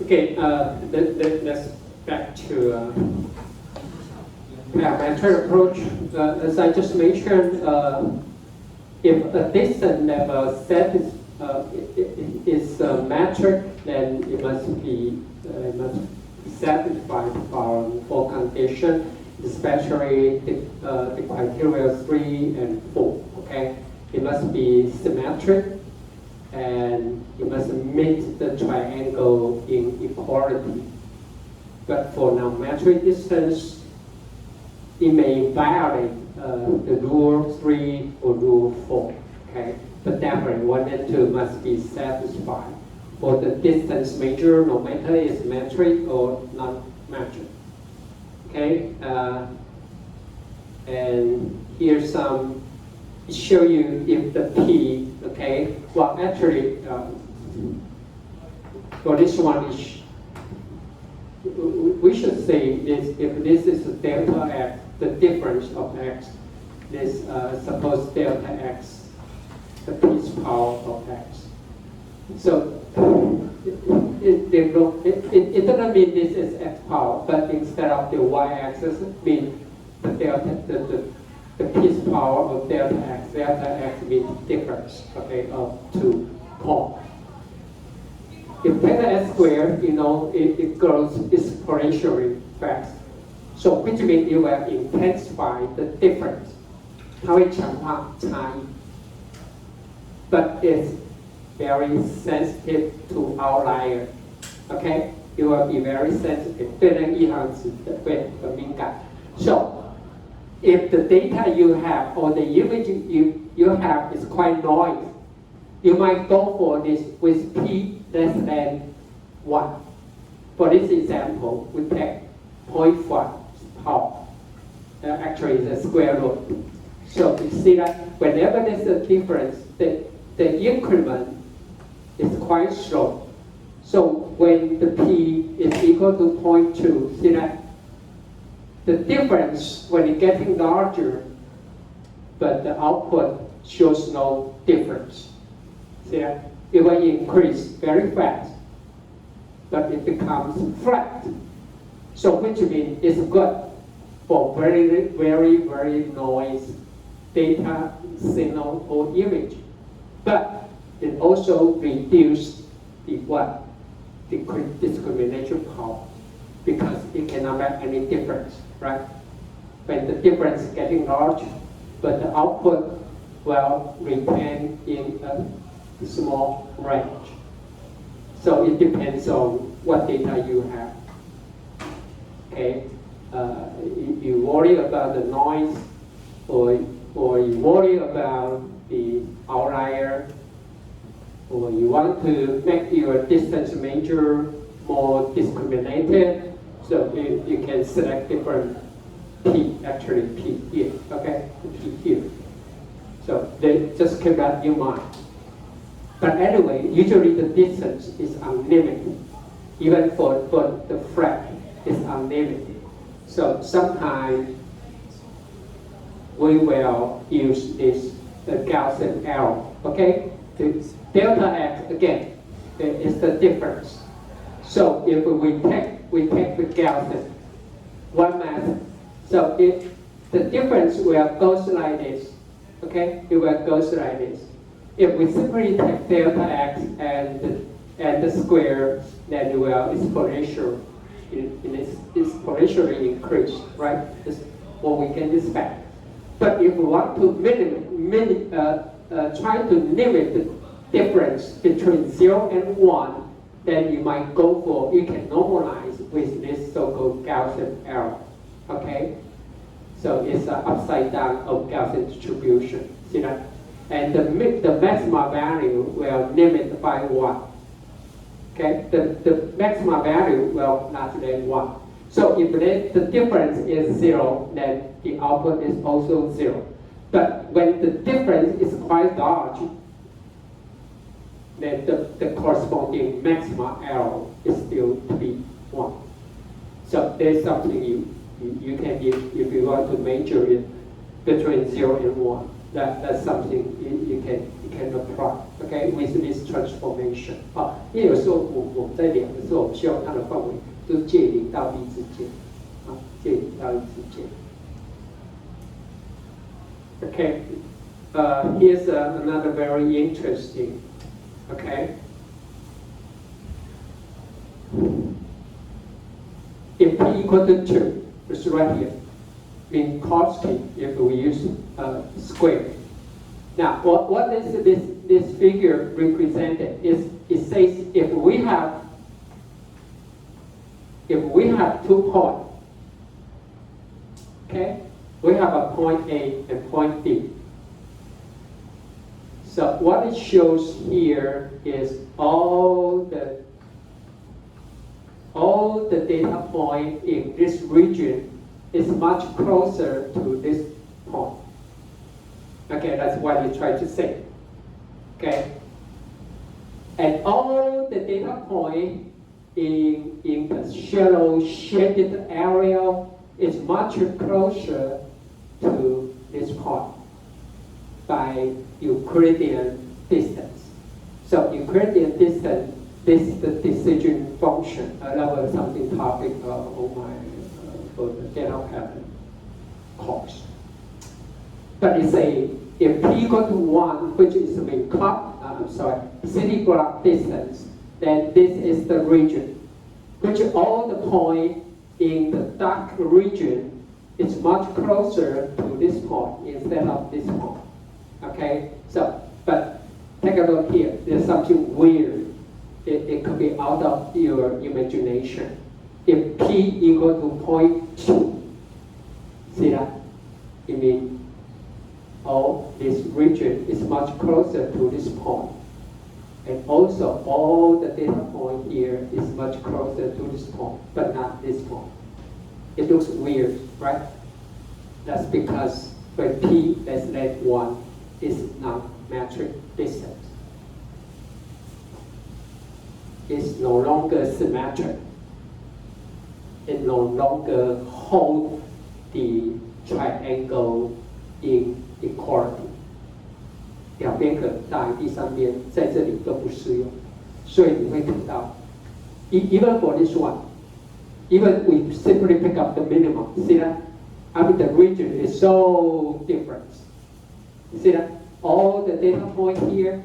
Okay, let's back to parametric approach. As I just mentioned, if a distance level set is a metric, then it must be satisfied for condition, especially the criteria 3 and 4. Okay, it must be symmetric, and it must meet the triangle inequality. But for non-metric distance, it may violate the rule 3 or rule 4. Okay, but definitely 1 and 2 must be satisfied for the distance measure, no matter it's metric or non-metric. Okay, and here's some show you if the P. Okay, well actually, for this one is we should say this, if this is delta x, the difference of x, this suppose delta x, the piece power of x. So it doesn't mean this is x power, but instead of the y-axis, means the delta, the piece power of delta x means difference, okay, of 2 points. If delta s squared, you know, it grows exponentially fast. So which means it will intensify the difference. 它会强化差异. But it's very sensitive to outlier. Okay? It will be very sensitive. 对那个异常值会很敏感. So if the data you have or the image you have is quite noisy, you might go for this with p less than 1. For this example, we take 0.1 power. Actually, it's a square root. So you see that whenever there's a difference, the increment is quite slow. So when the p is equal to 0.2, see that the difference when it's getting larger, but the output shows no difference. See that? It will increase very fast, but it becomes flat. So which means it's good for very, very, very noisy data, signal, or image. But it also reduces the what? The discrimination power, because it cannot make any difference, right? When the difference is getting large, but the output will retain in a small range. So it depends on what data you have. Okay, you worry about the noise, or you worry about the outlier, or you want to make your distance measure more discriminated, so you can select different P, actually P here, okay, P here. So they just keep that in mind. But anyway, usually the distance is unlimited. Even for the flat, it's unlimited. So sometimes we will use this the Gaussian error. Okay, the delta x again is the difference. So if we take the Gaussian one method, so if the difference will goes like this. Okay, it will goes like this. If we simply take delta x and the square, then it will exponentially increase, right? That's what we can expect. But if we want to try to limit the difference between 0 and 1, then you might go for, you can normalize with this so-called Gaussian error, okay? So it's an upside down of Gaussian distribution, see that? And the maximum value will limit by 1. Okay, the maximum value will not than 1. So if the difference is 0, then the output is also 0. But when the difference is quite large, then the corresponding maximum error is still to be 1. So there's something you can, if you want to measure it between 0 and 1. That's something you can apply, okay, with this transformation. 因为有时候我们在量的时候，我们希望它的范围就是介0到1之间，介0到1之间。Okay, here's another very interesting. Okay, if p equal to 2, it's right here. Mean cos t if we use square. Now, what is this figure represented? It says if we have 2 points, okay, we have a point A and point B. So what it shows here is all the data point in this region is much closer to this point. Okay, that's what you try to say. Okay, and all the data point in the shallow shaded area is much closer to this point by Euclidean distance. So Euclidean distance, this is the decision function. That was something topic on my for the data pattern course. But it's if p equal to 1, which is the city block distance, then this is the region, which all the point in the dark region is much closer to this point instead of this point. Okay, so, but take a look here, there's something weird. It could be out of your imagination. If p equal to 0.2, see that? It means all this region is much closer to this point. And also all the data point here is much closer to this point, but not this point. It looks weird, right? That's because when p less than 1 is not metric distance. It's no longer symmetric. It no longer holds the triangle in equality. 两边可大于第三边，在这里都不适用，所以你会看到 even for this one, even we simply pick up the minimum. See that? I mean the region is so different. See that? All the data point here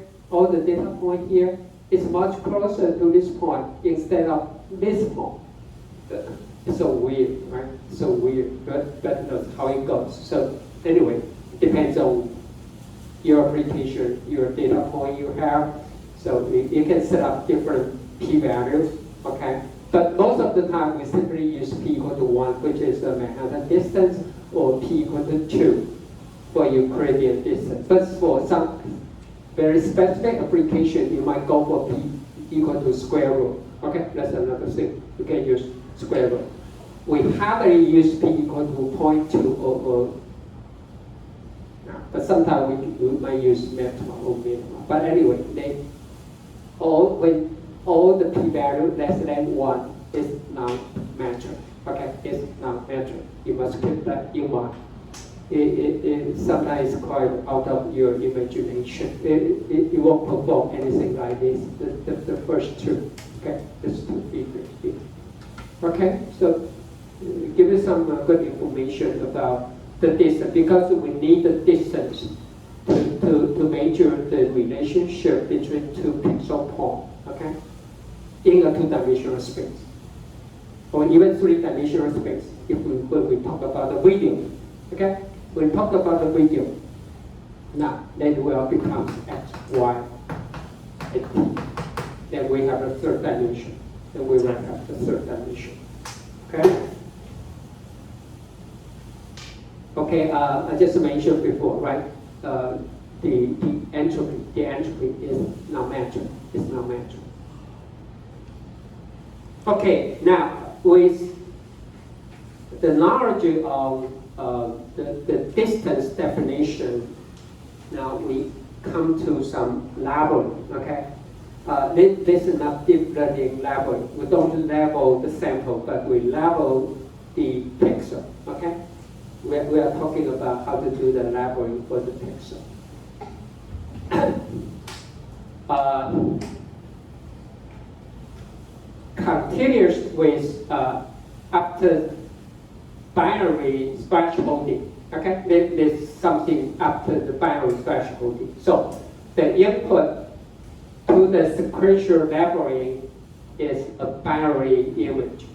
is much closer to this point instead of this point. It's so weird, right? So weird, but that's how it goes. So anyway, depends on your application, your data point you have. So you can set up different p-values, okay? But most of the time we simply use p equal to 1, which is the Manhattan distance, or p equal to 2 for Euclidean distance. But for some very specific application, you might go for p equal to square root. Okay, that's another thing. You can use square root. We hardly use p equal to 0.2 or but sometimes we might use maxima or minima. But anyway, when all the p-value less than 1 is non-metric. Okay, it's non-metric. You must keep that in mind. It sometimes quite out of your imagination. It won't perform anything like this. The first two. Okay, there's 2 figures here. Okay, so give you some good information about the distance, because we need the distance to measure the relationship between 2 pixel points, okay, in a 2-dimensional space, or even 3-dimensional space, when we talk about the video, okay? When we talk about the video, now, then it will become x, y, and t. Then we have a 3rd dimension, then we will have the 3rd dimension, okay? Okay, I just mentioned before, right? The entropy is not metric. It's not metric. Okay, now with the knowledge of the distance definition, now we come to some leveling. Okay, this is not deep learning leveling. We don't level the sample, but we level the pixel. Okay. we are talking about how to do the labeling for the pixel. Continuous with after binary thresholding. Okay, there's something after the binary thresholding. So the input to the sequential labeling is a binary image.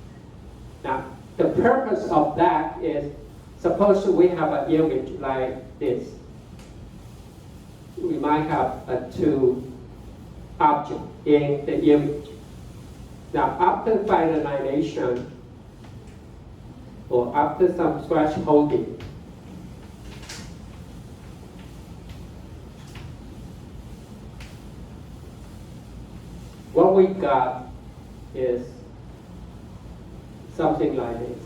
Now, the purpose of that is, suppose we have an image like this. We might have two objects in the image. Now, after finalization, or after some thresholding, what we got is something like this.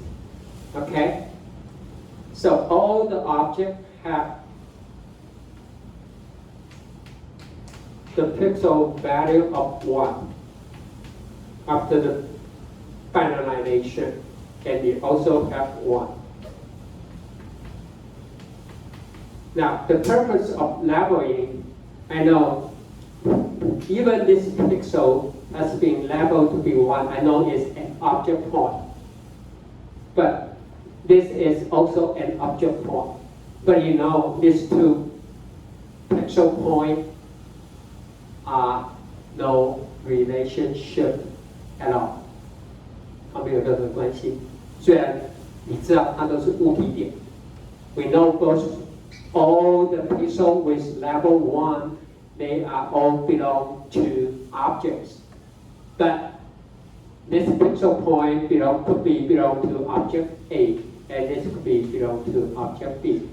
Okay? So all the objects have the pixel value of 1 after the finalization, and they also have 1. Now, the purpose of labeling, I know even this pixel has been labeled to be 1. I know it's an object point, but this is also an object point. But you know, these two pixel points are no relationship at all. 它没有任何关系。虽然你知道它都是物体点。We know both all the pixels with level 1, they are all belong to objects. But this pixel point could be belong to object A, and this could be belong to object B.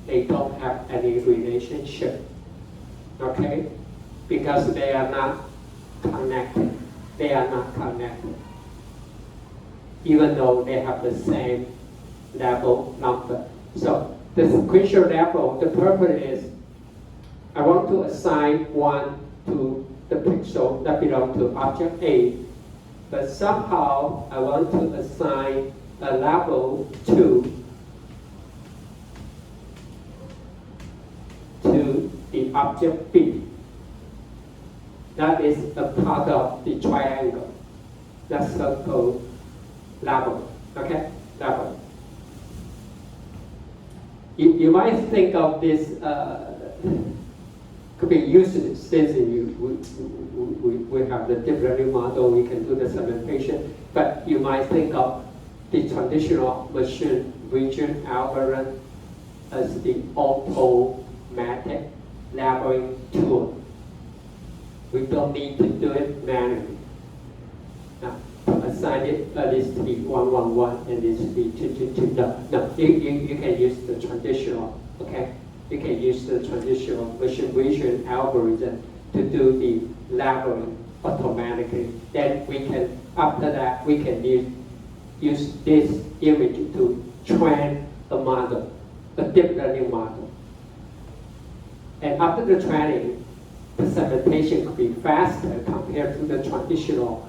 They don't have any relationship, okay? Because they are not connected. They are not connected, even though they have the same level number. So the sequential level, the purpose is, I want to assign 1 to the pixel that belongs to object A, but somehow I want to assign a level 2 to the object B. That is a part of the triangle. That's so-called level. Okay? Level. You might think of this could be useless since we have the deep learning model, we can do the segmentation, but you might think of the traditional machine vision algorithm as the automatic labeling tool. We don't need to do it manually. Now, assign it this to be 111 and this to be 222. No, you can use the traditional, okay? You can use the traditional machine vision algorithm to do the labeling automatically. Then we can, after that, we can use this image to train a model, a deep learning model. And after the training, the segmentation could be faster compared to the traditional,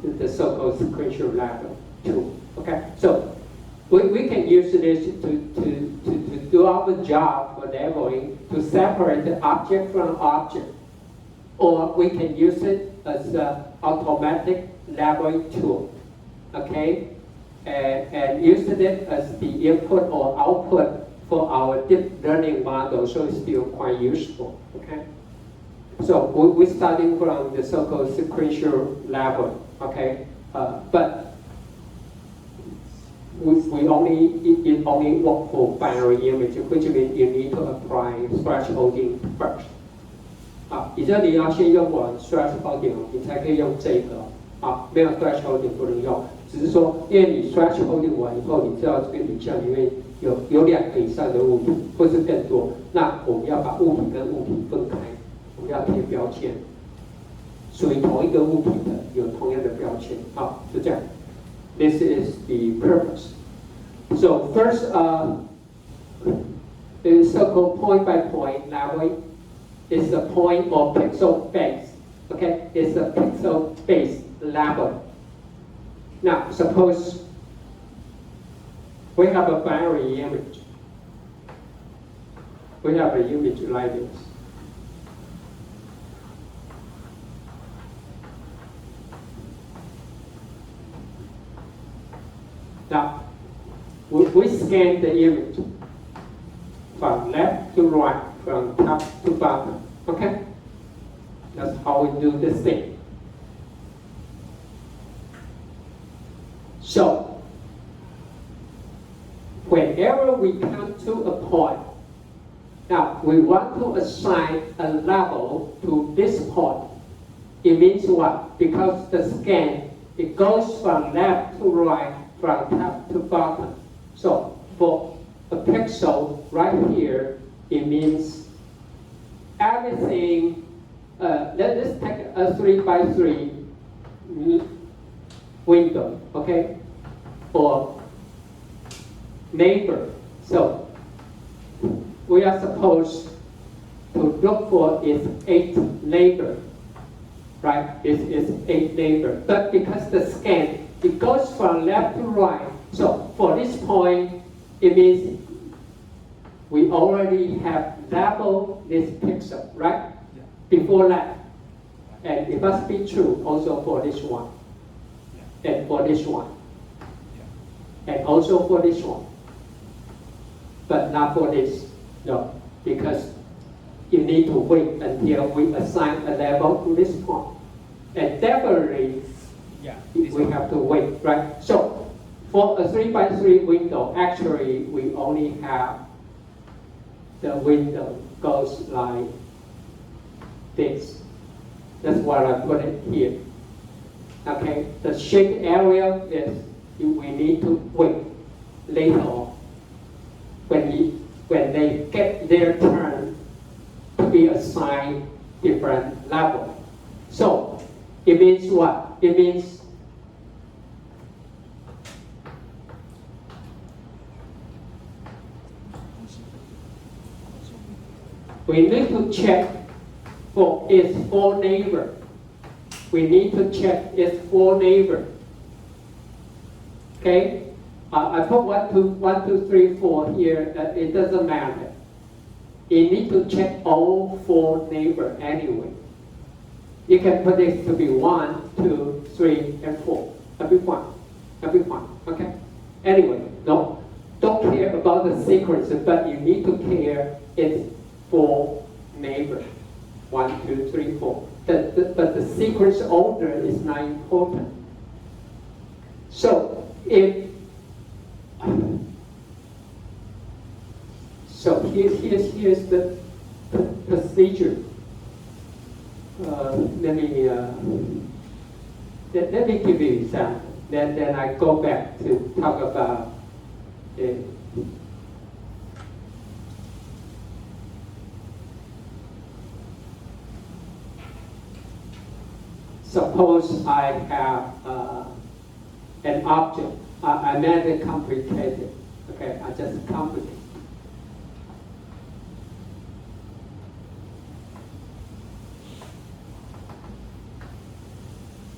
the so-called sequential label tool. Okay, so we can use this to do our job for labeling, to separate the object from object, or we can use it as an automatic labeling tool. Okay, and use it as the input or output for our deep learning model, so it's still quite useful, okay? So we're starting from the so-called sequential level, okay? But it only works for binary image, which means you need to apply thresholding first. 也就是你要先用完 thresholding， 你才可以用这个没有 thresholding 不能用，只是说因为你 thresholding 完以后，你知道这个影像里面有2个以上的物体，或是更多，那我们要把物体跟物体分开，我们要贴标签，属于同一个物体的有同样的标签，就这样。This is the purpose. So first, the so-called point-by-point labeling is a point or pixel base. Okay, it's a pixel base label. Now, suppose We have a binary image. We have an image like this. Now, we scan the image from left to right, from top to bottom. Okay? That's how we do this thing. So, whenever we come to a point, now we want to assign a level to this point. It means what? Because the scan, it goes from left to right, from top to bottom. So for a pixel right here, it means everything. Let's take a 3x3 window, okay, or neighbor. So we are supposed to look for its 8 neighbor, right? It is 8 neighbor, but because the scan, it goes from left to right. So for this point, it means we already have labeled this pixel, right? Yeah. Before that. And it must be true also for this one. Yeah. And for this one. Yeah. And also for this one. But not for this. No. Because you need to wait until we assign a label to this point. And definitely Yeah. we have to wait, right? So for a 3x3 window, actually we only have the window goes like this. That's why I put it here. Okay, the shaded area is we need to wait later on when they get their turn to be assigned different level. So it means what? It means we need to check for its 4 neighbor. We need to check its 4 neighbor. Okay? I put 1, 2, 3, 4 here. It doesn't matter. You need to check all 4 neighbor anyway. You can put it to be 1, 2, 3, and 4. That'll be fine. That'll be fine. Okay? Anyway, don't care about the sequence, but you need to care it's 4 neighbor. 1, 2, 3, 4. But the sequence order is not important. So here's the procedure. Let me give you an example. Then I go back to talk about it. Suppose I have an object. I made it complicated. Okay, I just complicate.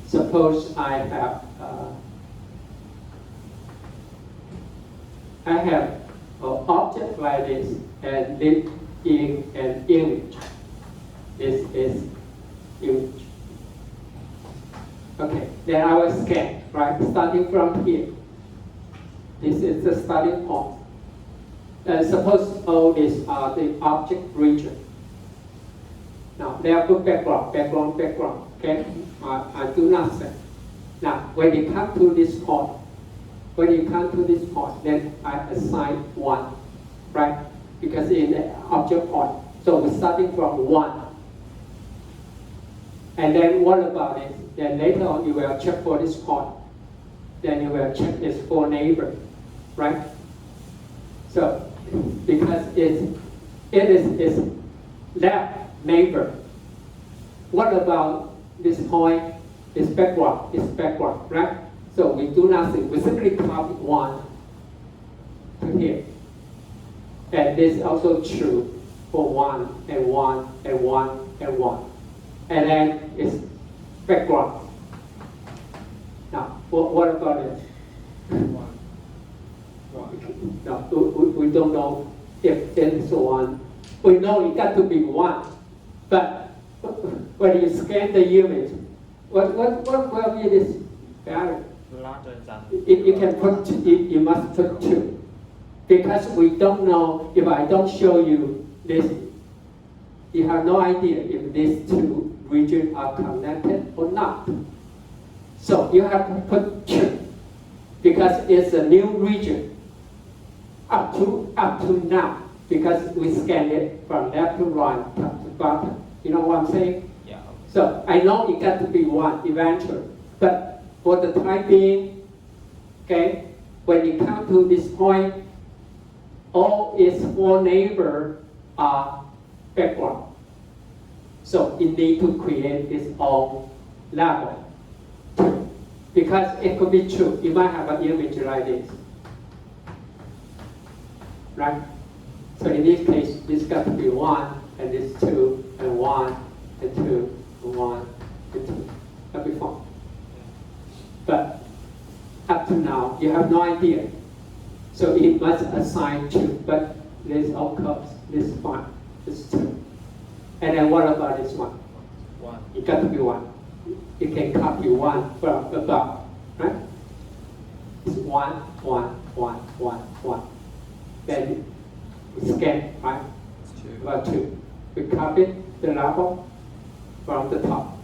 Suppose I have an object like this and live in an image. This is image. Okay, then I will scan, right? Starting from here. This is the starting point. Suppose all these are the object region. Now, they are good background. Okay, I do nothing. Now, when you come to this point, then I assign 1, right? Because in the object point, so we're starting from 1. And then what about it? Then later on you will check for this point. Then you will check this 4 neighbor, right? So because it is left neighbor. What about this point? It's background, right? So we do nothing. We simply copy 1 to here. And this is also true for 1 and 1 and 1 and 1. And then it's background. Now, what about it? 1, 1, No, we don't know if it's one. We know it got to be one, but when you scan the image, what will be this value? Larger than. You can put you must put 2, because we don't know. If I don't show you this, you have no idea if these 2 regions are connected or not. So you have to put 2, because it's a new region up to now, because we scan it from left to right, top to bottom. You know what I'm saying? Yeah. So I know it got to be 1 eventually, but for the time being, okay, when you come to this point, all its 4 neighbors are background. So it needs to create its own level. Because it could be true, you might have an image like this. Right? So in this case, this got to be 1, and this 2, and 1, and 2, and 1, and 2. That'll be fine. But up to now, you have no idea. So it must assign 2, but this all comes, this is fine, this is 2. And then what about this one? 1. It got to be 1. You can copy 1 from above, right? It's 1, 1, 1, 1, 1. Then we scan, right? It's 2. About 2. We copy the level from the top.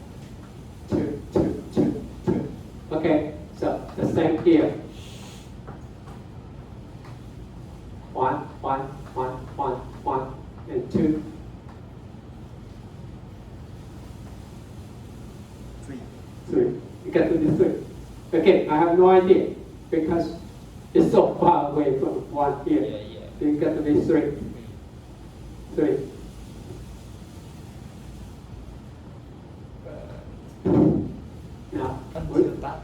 2, 2, 2, 2. Okay, so the same here. 1, 1, 1, 1, 1, and 2. 3. 3. You get to the 3. Okay, I have no idea because it's so far away from 1 here. Yeah. So you get to be 3. 3.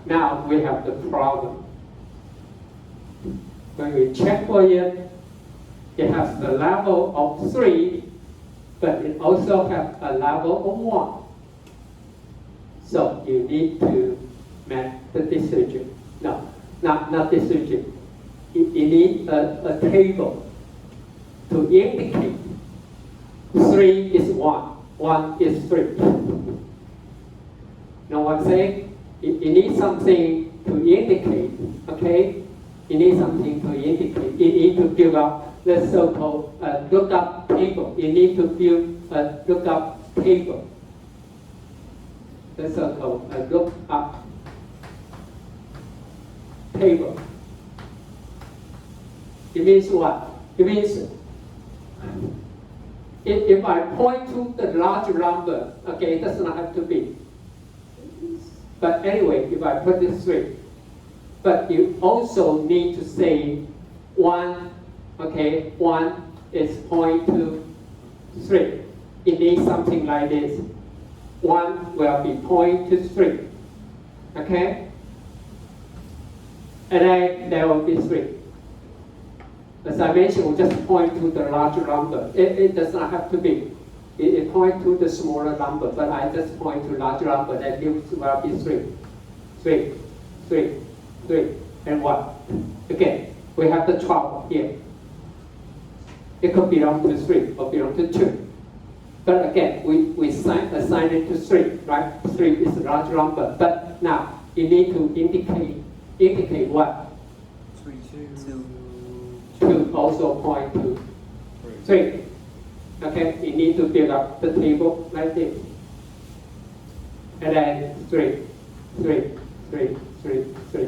Now we have the problem. When we check for it, it has the level of 3, but it also has a level of 1. So you need to make the decision. No, not decision. You need a table to indicate 3 is 1, 1 is 3. Know what I'm saying? You need something to indicate, okay? You need something to indicate. You need to build up the so-called lookup table. You need to build a lookup table. The so-called lookup table. It means what? It means if I point to the large number, okay, it does not have to be. But anyway, if I put this 3, but you also need to say 1, okay, 1 is point to 3. It needs something like this. 1 will be point to 3, okay? And then there will be 3. As I mentioned, we just point to the larger number. It does not have to be. It points to the smaller number, but I just point to larger number. That gives will be 3, 3, 3, 3, and 1. Again, we have the 12 here. It could belong to 3 or belong to 2. But again, we assign it to 3, right? 3 is a large number. But now you need to indicate what? 3, 2 also point to 3. Okay, you need to build up the table like this. And then 3, 3, 3, 3, 3.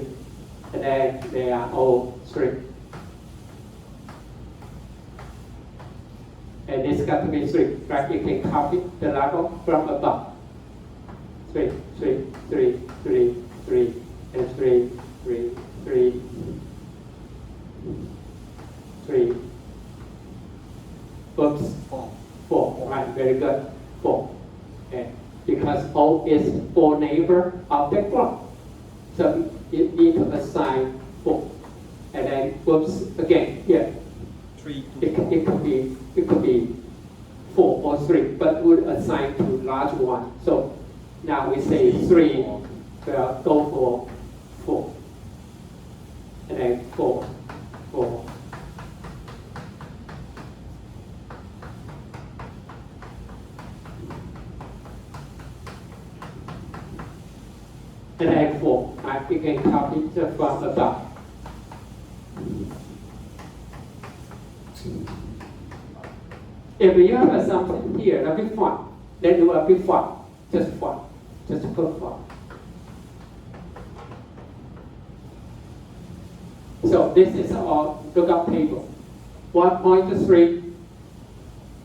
And then they are all 3. And this got to be 3, right? You can copy the level from above. 3, 3, 3, 3, 3, and 3, 3, 3, 3. Oops. 4, right, very good. 4. Okay. Because all its 4 neighbors are background. So you need to assign 4. And then whoops again here. 3, It could be 4 or 3, but would assign to large one. So now we say 3 will go for 4. And then 4. 4. And then 4. You can copy it from above. If you have something here, a big font, then do a big font, just font, just put font. So this is our lookup table. 1.3,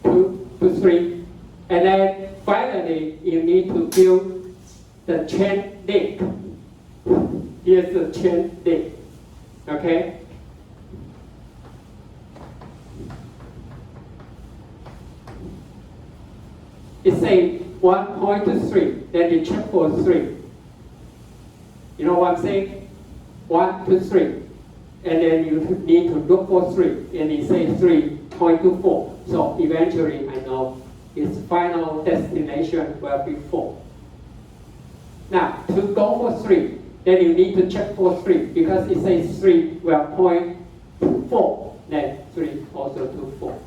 2 to 3, and then finally you need to build the chain link. Here's the chain link, okay? It says 1.3, then you check for 3. You know what I'm saying? 1 to 3. And then you need to look for 3. And it says 3.24. So eventually, I know its final destination will be 4. Now, to go for 3, then you need to check for 3. Because it says 3 will point to 4. Then 3 also to 4.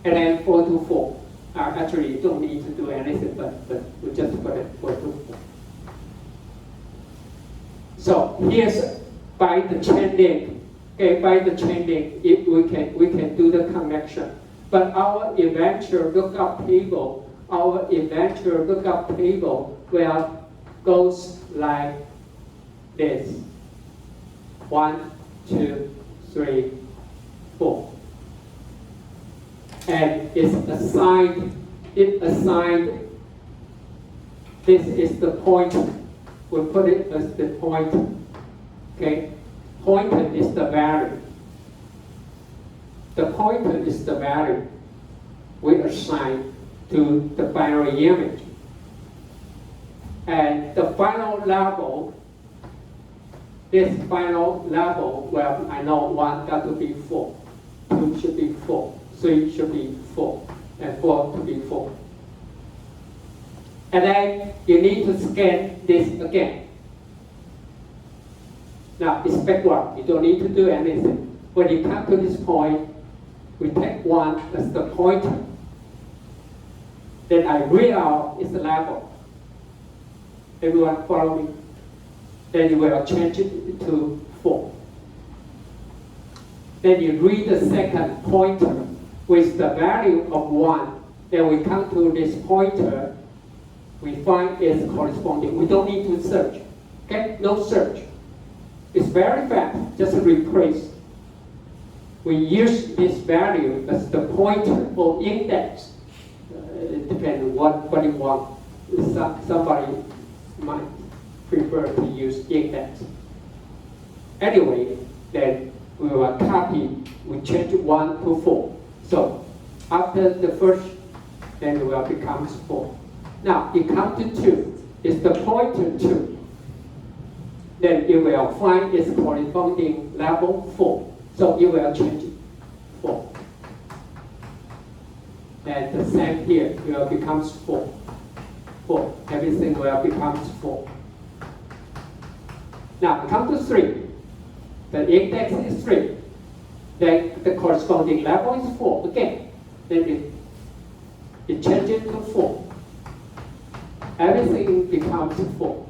And then 4 to 4. Actually, you don't need to do anything, but we just put it 4 to 4. So here's by the chain link. Okay, by the chain link, we can do the connection. But our eventual lookup table, will goes like this: 1, 2, 3, 4. And it's assigned, this is the point, we put it as the point, okay? Pointer is the value. The pointer is the value we assign to the binary image. And the final level, this final level, well, I know 1 got to be 4, 2 should be 4. 3 should be 4, and 4 to be 4. And then you need to scan this again. Now it's backward, you don't need to do anything. When you come to this point, we take 1 as the pointer. Then I read out its level. Everyone follow me? Then you will change it to 4. Then you read the second pointer with the value of 1, then we come to this pointer, we find its corresponding. We don't need to search, okay? No search. It's very fast, just replace. We use this value as the pointer or index. It depends on what you want. Somebody might prefer to use index. Anyway, then we will copy, we change 1 to 4. So after the first, then it will become 4. Now it comes to 2. It's the pointer 2. Then it will find its corresponding level 4. So it will change it 4. And the same here, it will become 4. 4. Everything will become 4. Now come to 3. The index is 3. Then the corresponding level is 4 again. Then it changes to 4. Everything becomes 4.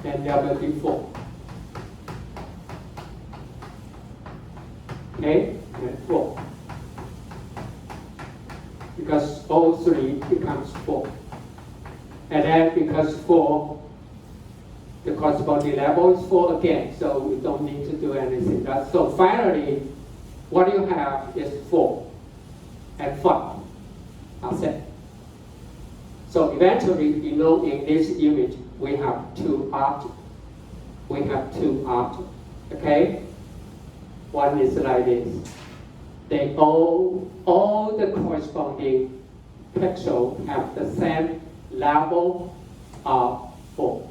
Then there will be 4. Okay? And 4. Because all 3 becomes 4. And then because 4, the corresponding level is 4 again, so we don't need to do anything. So finally, what you have is 4 and 5. That's it. So eventually, you know, in this image, we have 2 objects. We have 2 objects, okay? One is like this. They all the corresponding pixels have the same level of 4.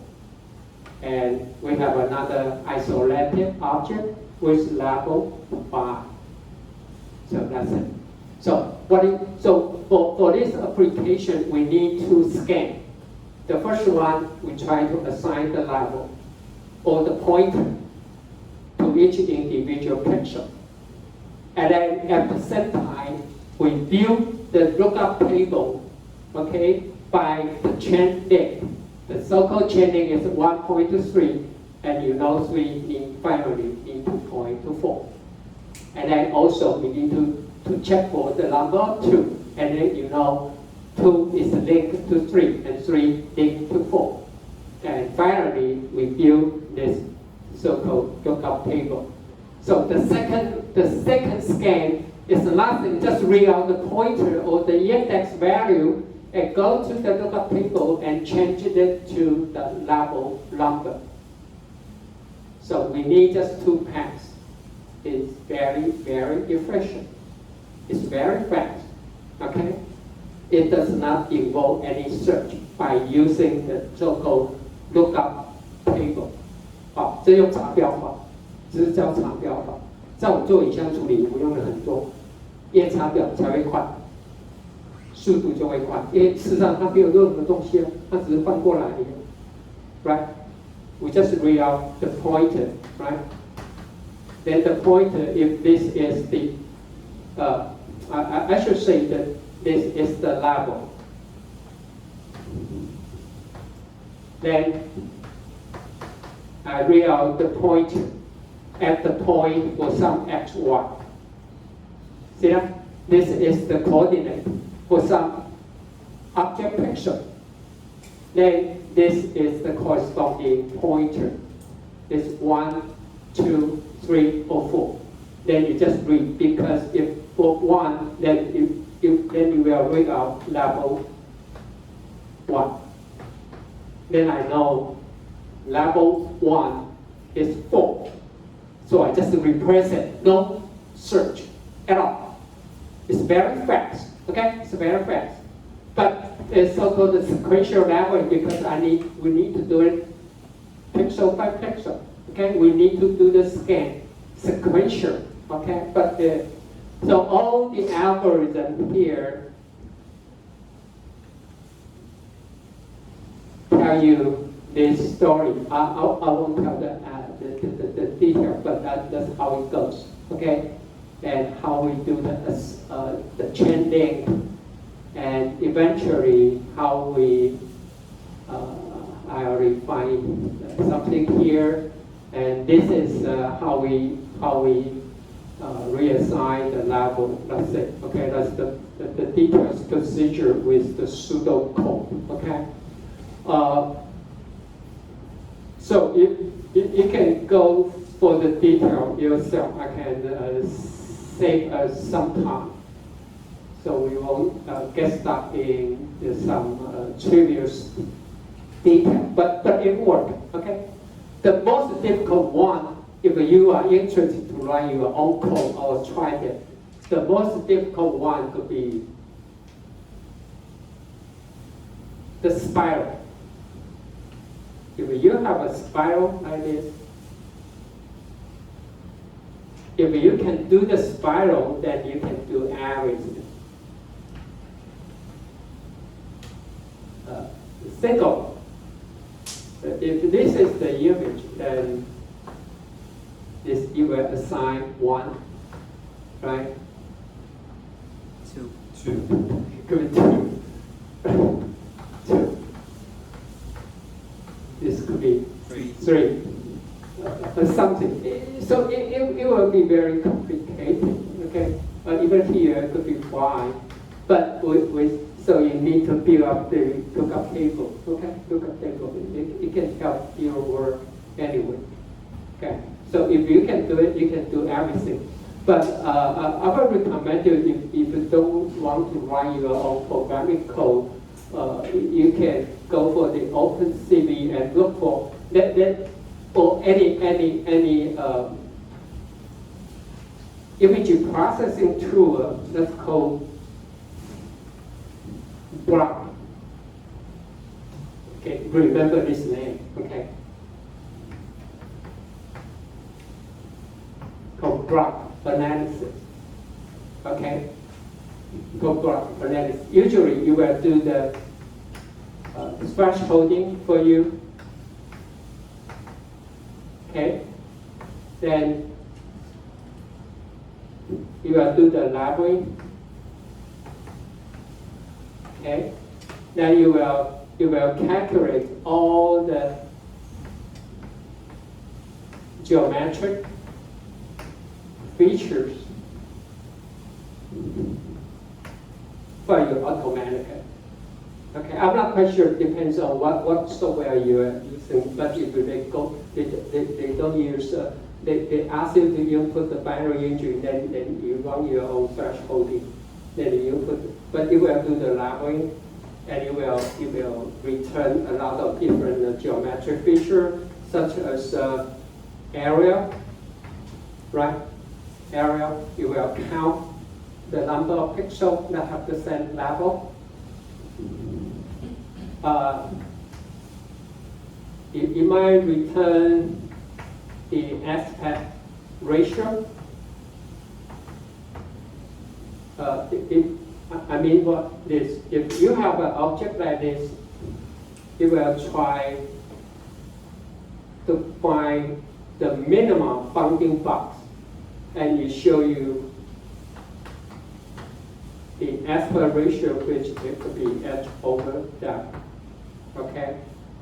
And we have another isolated object with level 5. So that's it. So for this application, we need to scan. The first one, we try to assign the level. or the pointer to each individual pixel. And then at the same time, we build the lookup table, okay, by the chain length. The so-called chain length is 1.3, and you know 3 in finally in 2.24. And then also we need to check for the number of 2, and then you know 2 is linked to 3, and 3 linked to 4. And finally, we build this so-called lookup table. So the second scan is nothing, just read out the pointer or the index value and go to the lookup table and change it to the level number. So we need just 2 paths. It's very, very efficient. It's very fast, okay? It does not involve any search by using the so-called lookup table. 好，这用查标法，这是叫查标法。在我们做影像处理，我用了很多，因为查表才会快，速度就会快。因为事实上它没有任何东西啊，它只是换过来而已。Right? We just read out the pointer, right? Then the pointer, if this is the, I should say that this is the level. Then I read out the pointer at the point for some x, y. See that? This is the coordinate for some object pixel. Then this is the corresponding pointer. This 1, 2, 3, or 4. Then you just read, because if for 1, then you will read out level 1. Then I know level 1 is 4. So I just replace it, no search at all. It's very fast, okay? It's very fast. But it's so-called the sequential level because we need to do it pixel by pixel, okay? We need to do the scan sequential, okay? But so all the algorithm here tell you this story. I won't tell the detail, but that's how it goes, okay? And how we do the chain link, and eventually how we I already find something here, and this is how we reassign the level. That's it. Okay, that's the details procedure with the pseudocode. Okay. So you can go for the detail yourself. I can save us some time, so we won't get stuck in some trivial detail. But it works. Okay. The most difficult one, if you are interested to write your own code or try it, the most difficult one could be the spiral. If you have a spiral like this, if you can do the spiral, then you can do everything. Single. If this is the image, then this you will assign 1, right? 2. Good, 2. 2. This could be 3. Something. So it will be very complicated. Okay. Even here it could be 5, but so you need to build up the lookup table. Okay, lookup table. It can help your work anyway. Okay. So if you can do it, you can do everything. But I would recommend you if you don't want to write your own programming code, you can go for the OpenCV and look for that or any image processing tool that's called Block. Okay, remember this name. Okay, called block analysis. Okay, called block analysis. Usually, you will do the thresholding for you. Okay, then you will do the labeling. Okay, then you will calculate all the geometric features for your automatic. Okay, I'm not quite sure. It depends on what software you are using. But if they don't use. They ask you to input the binary entry, then you run your own thresholding. Then you input, but you will do the labeling, and you will return a lot of different geometric features, such as area, right? Area. You will count the number of pixels that have the same level. It might return the aspect ratio. I mean what this, if you have an object like this, you will try to find the minimum bounding box, and it show you the aspect ratio, which it could be h over that. Okay?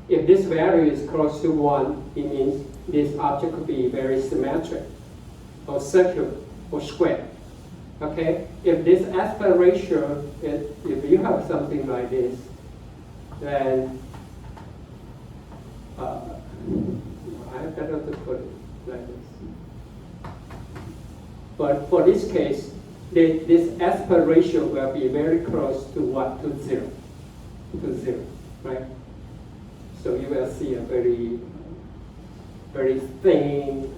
If this value is close to 1, it means this object could be very symmetric, or circular, or square. Okay? If this aspect ratio, if you have something like this, then I better to put it like this. But for this case, this aspect ratio will be very close to what? To 0. To 0, right? So you will see a very, very thin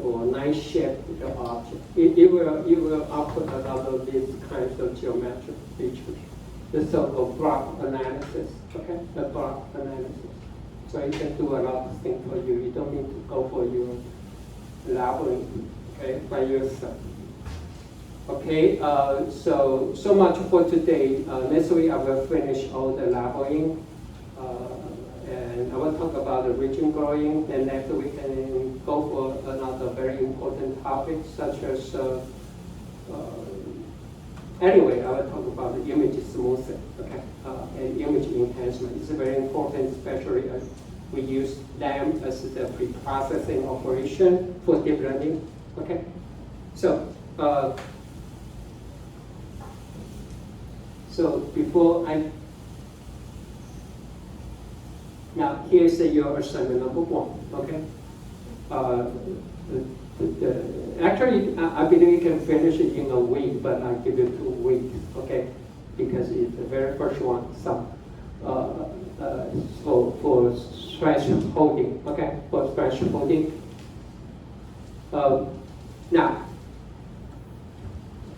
or nice shaped object. It will output a lot of these kinds of geometric features. The so-called block analysis, okay? The block analysis. So you can do a lot of things for you. You don't need to go for your labeling, okay, by yourself. Okay, so much for today. Next week I will finish all the labeling. And I will talk about the region growing, and next we can go for another very important topic, such as, anyway, I will talk about the image smoothing, okay, and image enhancement. It's very important, especially as we use them as the pre-processing operation for deep learning, okay? So, before I now, here's your assignment number 1, okay? Actually, I believe you can finish it in a week, but I'll give you 2 weeks, okay? Because it's the very first one, for thresholding, okay? For thresholding. Now,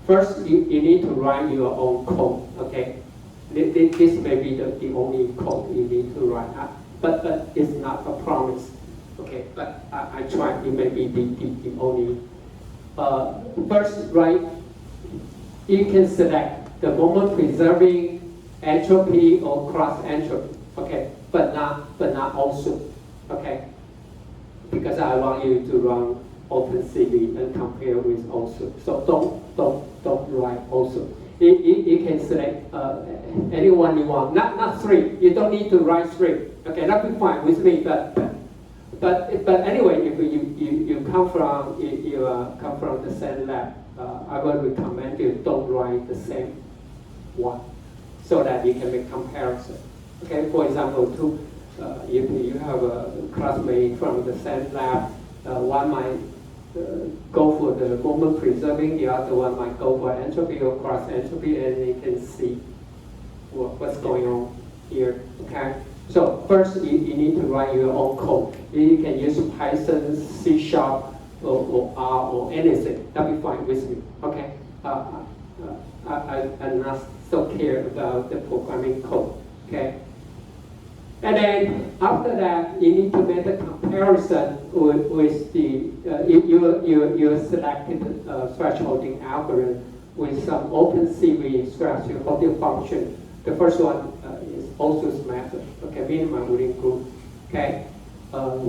first you need to write your own code, okay? This may be the only code you need to write. But it's not a promise, okay? But I try. It may be the only. First, right? You can select the moment preserving entropy or cross entropy, okay? But not also, okay? Because I want you to run OpenCV and compare with also. So don't write also. You can select anyone you want, not 3. You don't need to write 3. Okay, that'll be fine with me. But anyway, if you come from the same lab, I would recommend you don't write the same one, so that you can make comparison. Okay, for example, if you have a classmate from the same lab, one might go for the moment preserving, the other one might go for entropy or cross entropy, and you can see what's going on here. Okay, so first you need to write your own code. You can use Python, C# or R or anything. That'll be fine with me. Okay, I'm not so care about the programming code. Okay. And then after that, you need to make a comparison with the your selected thresholding algorithm with some OpenCV thresholding function. The first one is Osu's method. Okay, minimum within group. Okay,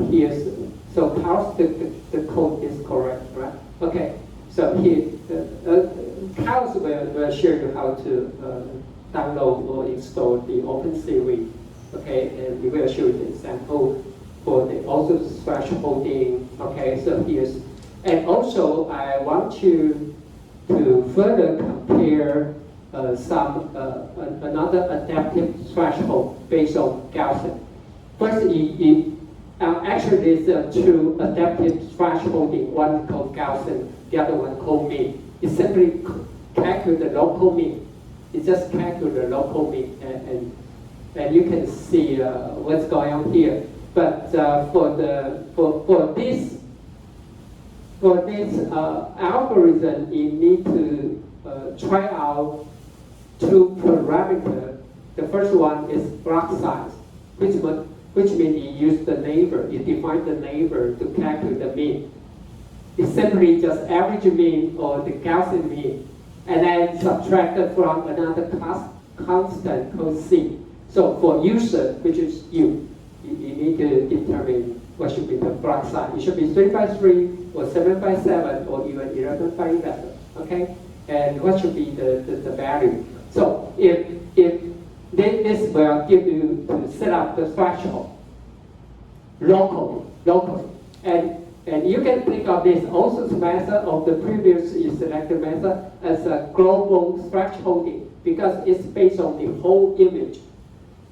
here's So how's the code is correct, right? Okay, so here, Carlos will show you how to download or install the OpenCV. Okay, and we will show you the example for the also thresholding. Okay, so here's, and also I want you to further compare another adaptive threshold based on Gaussian. First, actually there's two adaptive thresholding, one called Gaussian, the other one called mean. It simply calculate the local mean. It just calculate the local mean, and you can see what's going on here. But for this algorithm, you need to try out two parameters. The first one is block size, which means you use the neighbor. You define the neighbor to calculate the mean. It's simply just average mean or the Gaussian mean, and then subtracted from another constant called C. So for user, which is you need to determine what should be the block size. It should be 3 by 3 or 7 by 7 or even 11 by 11. Okay, and what should be the value? So if this will give you to set up the threshold locally, and you can think of this also method of the previous selected method as a global thresholding because it's based on the whole image.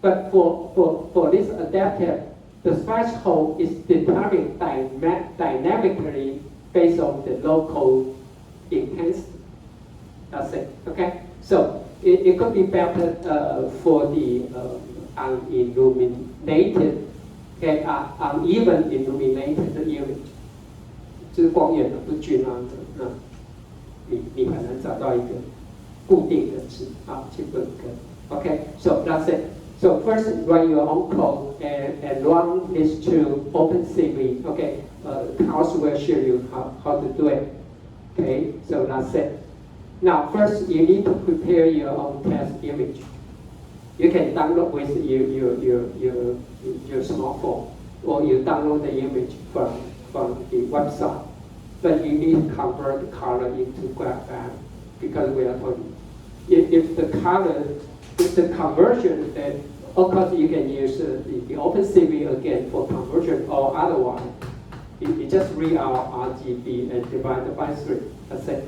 But for this adaptive, the threshold is determined dynamically based on the local intensity. That's it. Okay. So it could be better for the unilluminated, okay, uneven illuminated image. 就是光源的不均啊，那你很难找到一个固定的值啊去分割。Okay, so that's it. So first, write your own code and run this to OpenCV. Okay, Carlos will show you how to do it. Okay, so that's it. Now, first you need to prepare your own test image. You can download with your smartphone, or you download the image from the website. But you need to convert the color into graph because we are talking. If the conversion, then of course you can use the OpenCV again for conversion, or otherwise you just read our RGB and divide it by 3. That's it.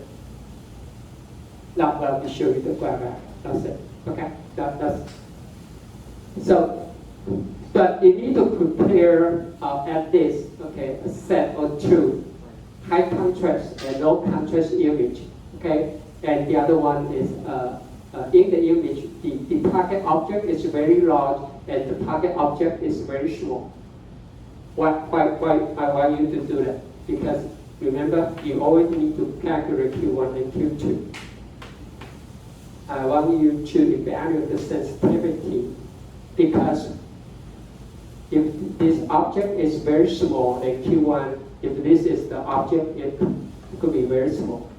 Now let me show you the graph. That's it. Okay. That's so. But you need to prepare at least a set or two high contrast and low contrast image. Okay, and the other one is in the image the target object is very large and the target object is very small. Why I want you to do that? Because remember, you always need to calculate Q1 and Q2. I want you to evaluate the sensitivity because if this object is very small, then Q1, if this is the object, it could be very small.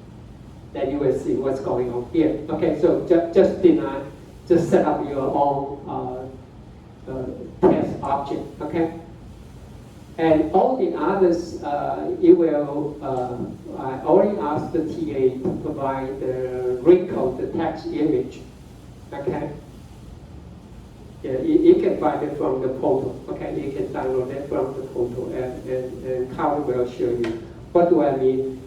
Then you will see what's going on here. Okay, so just set up your own test object. Okay, and all the others, you will. I already asked the TA to provide the wrinkle, the text image. Okay. Yeah, you can find it from the portal. Okay, you can download it from the portal, and Carl will show you what do I mean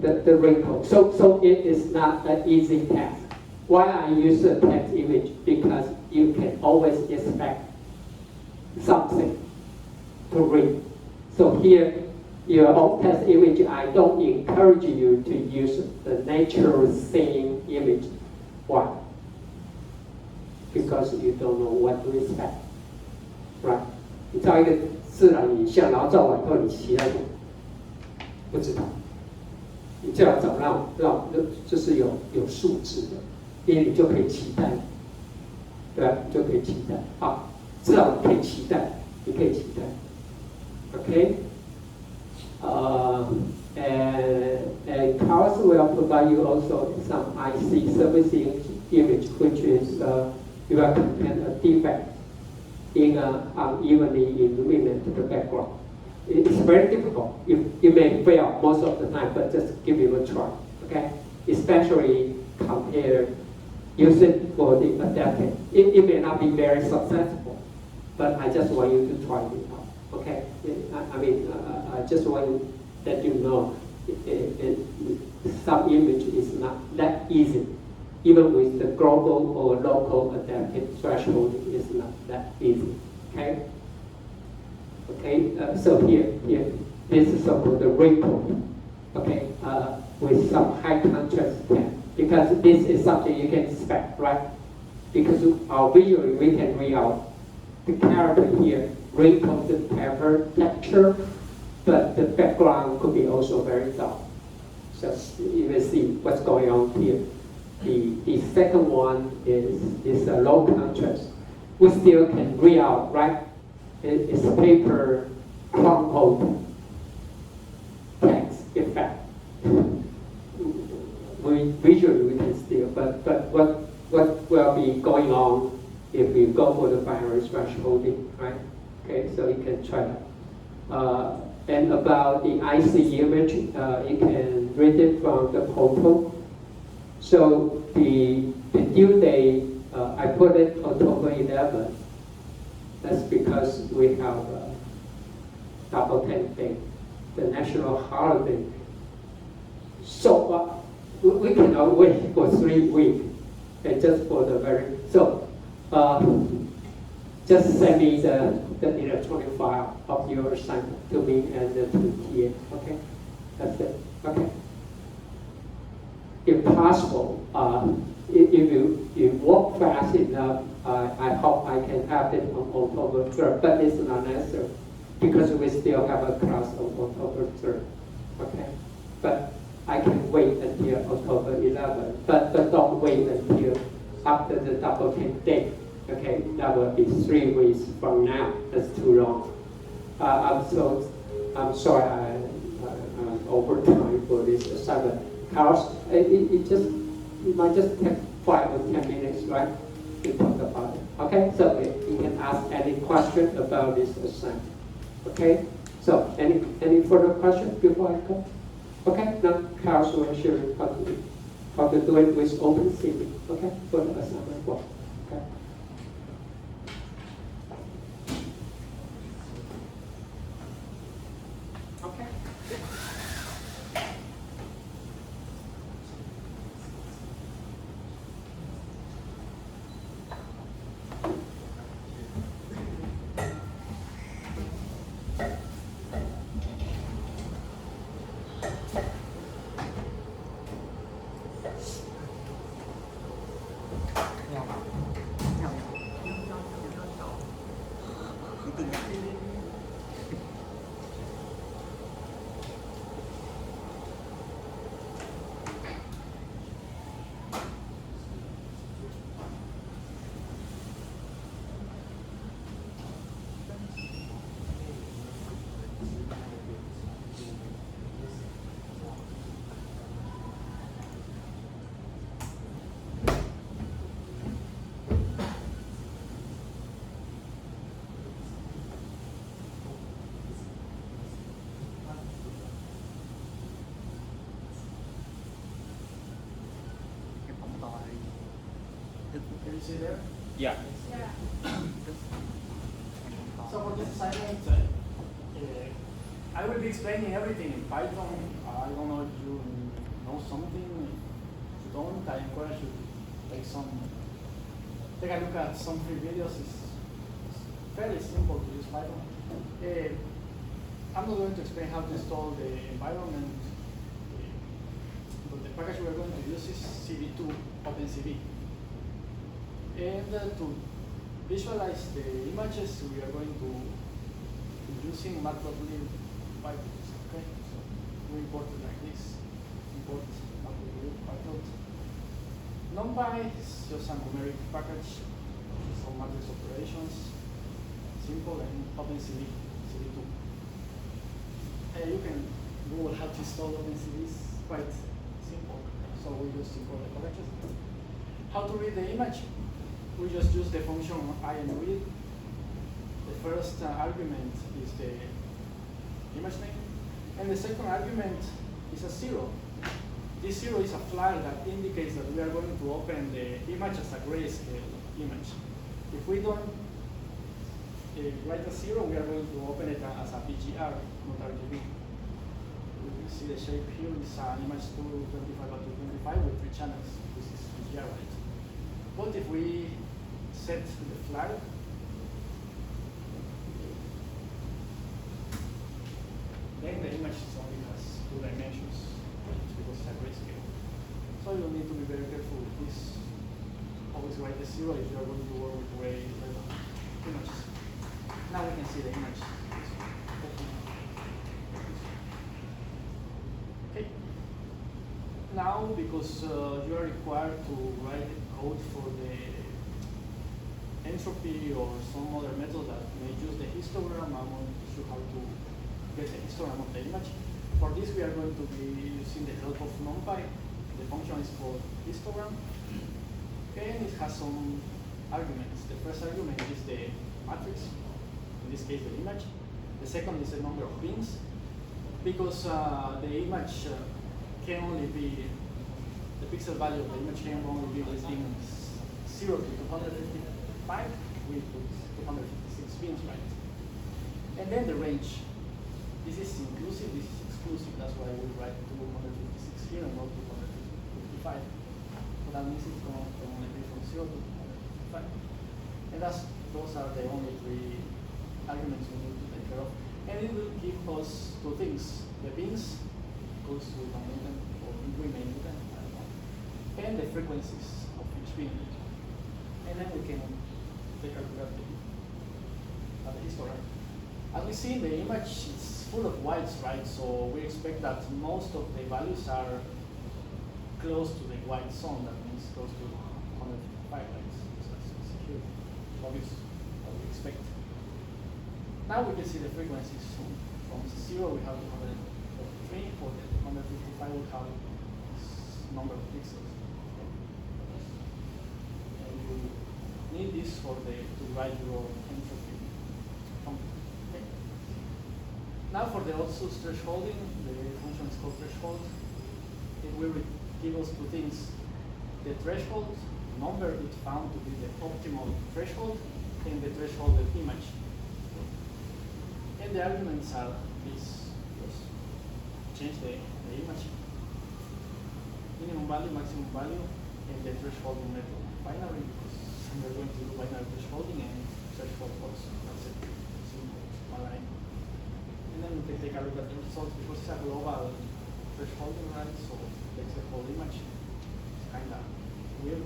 the wrinkle. So it is not an easy task. Why I use a text image? Because you can always expect something to read. So here, your own test image, I don't encourage you to use the natural scene image. Why? Because you don't know what to expect, right? 你照一个自然影像，然后照完以后，你其他不知道。你最好找让就是有数值的，因为你就可以期待，对吧？你就可以期待，好，至少你可以期待，你可以期待 ，OK？ and Carlos will provide you also some IC servicing image, which is you will contain a defect in unevenly illuminated background. it's very difficult. You may fail most of the time, but just give it a try, okay? Especially use it for the adaptive. It may not be very successful, but I just want you to try it out, okay? I just want that you know some image is not that easy. Even with the global or local adaptive threshold, it's not that easy, okay? Okay, so here, this is so-called the rainbow, okay, with some high contrast pen, because this is something you can expect, right? Because visually we can read out the character here, rainbow, the paper texture, but the background could be also very dull. So you will see what's going on here. The second one is a low contrast. We still can read out, right? It's paper crumpled text effect. Visually we can still, but what will be going on if we go for the binary thresholding, right? Okay, so you can try that. And about the IC image, you can read it from the photo. So the due date, I put it October 11. That's because we have double 10 day, the national holiday. So we cannot wait for 3 weeks, and just for the just send me the electronic file of your assignment to me and to TA. Okay, that's it. Okay. If possible, if you work fast enough, I hope I can have it on October 3rd, but it's not necessary because we still have a class on October 3rd. Okay, but I can wait until October 11th, but don't wait until after the double 10 day. Okay, that will be 3 weeks from now. That's too long. I'm sorry I'm over time for this assignment. House, it might just take 5 or 10 minutes, right? To talk about it. Okay, so you can ask any question about this assignment. Okay, so any further questions before I go? Okay, now Carlos will show you how to do it with OpenCV. Okay, for the assignment work. Okay. Okay. Can you see there? Yeah. So for this assignment, I will be explaining everything in Python. I don't know if you know something. If you don't, I encourage you to take a look at some free videos. It's fairly simple to use Python. I'm not going to explain how to install the environment, but the package we're going to use is CV2 OpenCV. And to visualize the images, we are going to be using matplotlib pipelines. Okay, so we import it like this. Import matplotlib pipeline. NumPy is just a numeric package, some matrix operations, simple, and OpenCV CV2. You can Google how to install OpenCV. It's quite simple. So we just import the packages. How to read the image? We just use the function IMRead. The first argument is the image name. And the second argument is a 0. This 0 is a flag that indicates that we are going to open the image as a grayscale image. If we don't write a 0, we are going to open it as a PGR, not RGB. You can see the shape here is an image 225 by 225 with 3 channels. This is PGR, right? But if we set the flag, then the image only has 2 dimensions because it's a grayscale. So you need to be very careful with this. Always write the 0 if you are going to work with gray images. Now we can see the image. Okay. Now, because you are required to write code for the entropy or some other method that may use the histogram, I want to show how to get the histogram of the image. For this, we are going to be using the help of NumPy. The function is called histogram, and it has some arguments. The first argument is the matrix, in this case the image. The second is the number of pins, because the image can only be, the pixel value of the image can only be between 0 to 255, we put 256 pins, right? And then the range. This is inclusive, this is exclusive, that's why we write 256 here and not 255. So that means it's going to only be from 0 to 255. And those are the only 3 arguments we need to take care of. And it will give us 2 things. The pins goes to 1 million or we may need them, I don't know. And the frequencies of each pin. And then we can take a look at the histogram. As we see in the image, it's full of whites, right? So we expect that most of the values are close to the white zone. That means close to 155, right? So that's secure. Obvious what we expect. Now we can see the frequencies. From 0 we have 243. For the 155 we have this number of pixels. And you need this for to write your entropy. Okay. Now for the Otsu's thresholding, the function is called threshold. It will give us 2 things. The threshold number is found to be the optimal threshold and the threshold of image. And the arguments are these. Just change the image. Minimum value, maximum value, and the thresholding method. Binary, because we're going to do binary thresholding and threshold also. That's it. Simple. One line. And then we can take a look at the results because it's a global thresholding, right? So it takes the whole image. It's kind of weird.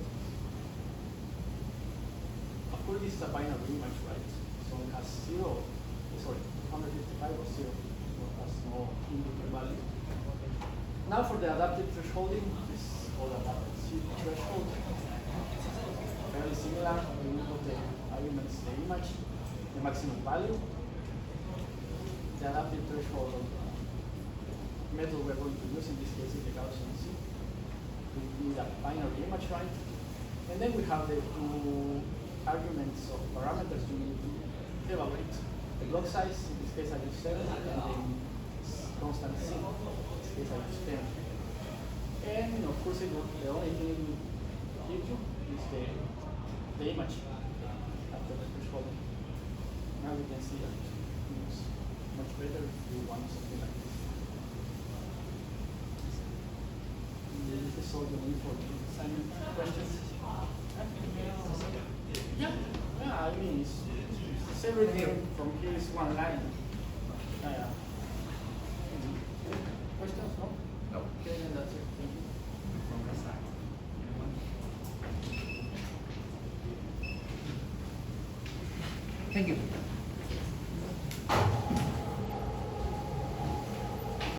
Of course, this is a binary image, right? So it has 155 or 0. So it has no integer value. Now for the adaptive thresholding, this is called adaptive threshold. Fairly similar. We put the arguments, the image, the maximum value. The adaptive threshold method we're going to use in this case is the Gaussian C. We need a binary image, right? And then we have the 2 arguments of parameters we need to evaluate. The block size, in this case I use 7, and then constant C, in this case I use 10. And of course, the only thing it will give you is the image after the threshold. Now we can see that it's much better if you want something like this. This is all you need for the assignment questions. Yeah, I mean, it's everything from here is 1 line. Questions? No? No. Okay, then that's it. Thank you. From the side. Anyone? Thank you.